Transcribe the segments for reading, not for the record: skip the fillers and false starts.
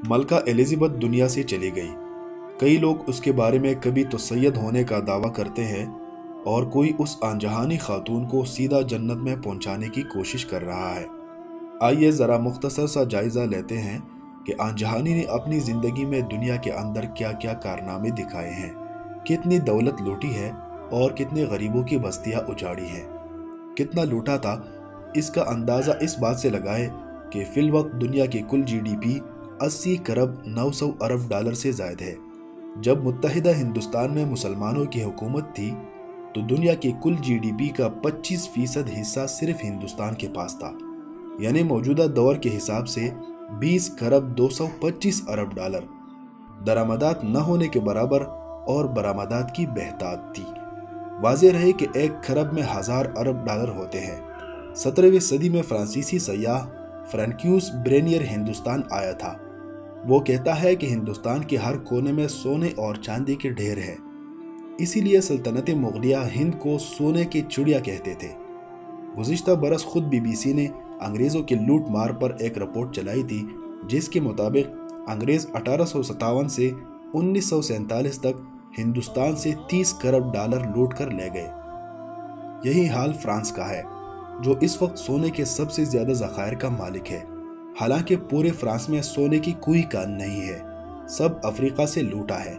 मलका एलिज़ाबेथ दुनिया से चली गई। कई लोग उसके बारे में कभी तो सैयद होने का दावा करते हैं और कोई उस अनजहानी खातून को सीधा जन्नत में पहुंचाने की कोशिश कर रहा है। आइए ज़रा मुख्तसर सा जायज़ा लेते हैं कि अनजहानी ने अपनी ज़िंदगी में दुनिया के अंदर क्या क्या कारनामे दिखाए हैं, कितनी दौलत लूटी है और कितने गरीबों की बस्तियां उजाड़ी हैं। कितना लूटा था, इसका अंदाज़ा इस बात से लगाए कि फिल वक्त दुनिया की कुल जीडीपी 80 खरब 900 अरब डॉलर से ज़ायद है। जब मुत्तहिदा हिंदुस्तान में मुसलमानों की हुकूमत थी तो दुनिया की कुल जीडीपी का 25% हिस्सा सिर्फ हिंदुस्तान के पास था, यानी मौजूदा दौर के हिसाब से 20 खरब 225 अरब डॉलर दरामदात न होने के बराबर और बरामदात की बेहतात थी। वाज़ेह रहे कि 1 खरब में 1000 अरब डॉलर होते हैं। 17वीं सदी में फ्रांसीसी सयाह फ्रैंक्यूस ब्रेनियर हिंदुस्तान आया था। वो कहता है कि हिंदुस्तान के हर कोने में सोने और चांदी के ढेर हैं। इसीलिए सल्तनत मुगलिया हिंद को सोने की चिड़िया कहते थे। गुज़िश्ता बरस खुद बीबीसी ने अंग्रेज़ों की लूट मार पर एक रिपोर्ट चलाई थी, जिसके मुताबिक अंग्रेज़ 1857 से 1947 तक हिंदुस्तान से 30 खरब डॉलर लूट कर ले गए। यही हाल फ्रांस का है, जो इस वक्त सोने के सबसे ज़्यादा ज़खायर का मालिक है। हालांकि पूरे फ्रांस में सोने की कोई कान नहीं है, सब अफ्रीका से लूटा है।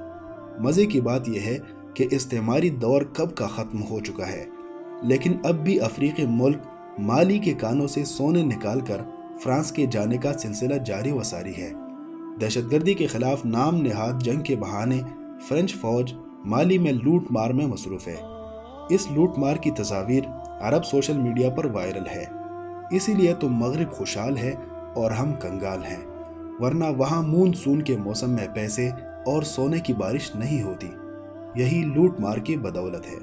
मज़े की बात यह है कि इस्तेमारी दौर कब का ख़त्म हो चुका है, लेकिन अब भी अफ्रीकी मुल्क माली के कानों से सोने निकालकर फ्रांस के जाने का सिलसिला जारी व सारी है। दहशतगर्दी के खिलाफ नाम नेहाद जंग के बहाने फ्रेंच फौज माली में लूट मार में मसरूफ़ है। इस लूट मार की तस्वीर अरब सोशल मीडिया पर वायरल है। इसीलिए तो मगरिब खुशहाल है और हम कंगाल हैं, वरना वहाँ मानसून के मौसम में पैसे और सोने की बारिश नहीं होती। यही लूट मार की बदौलत है।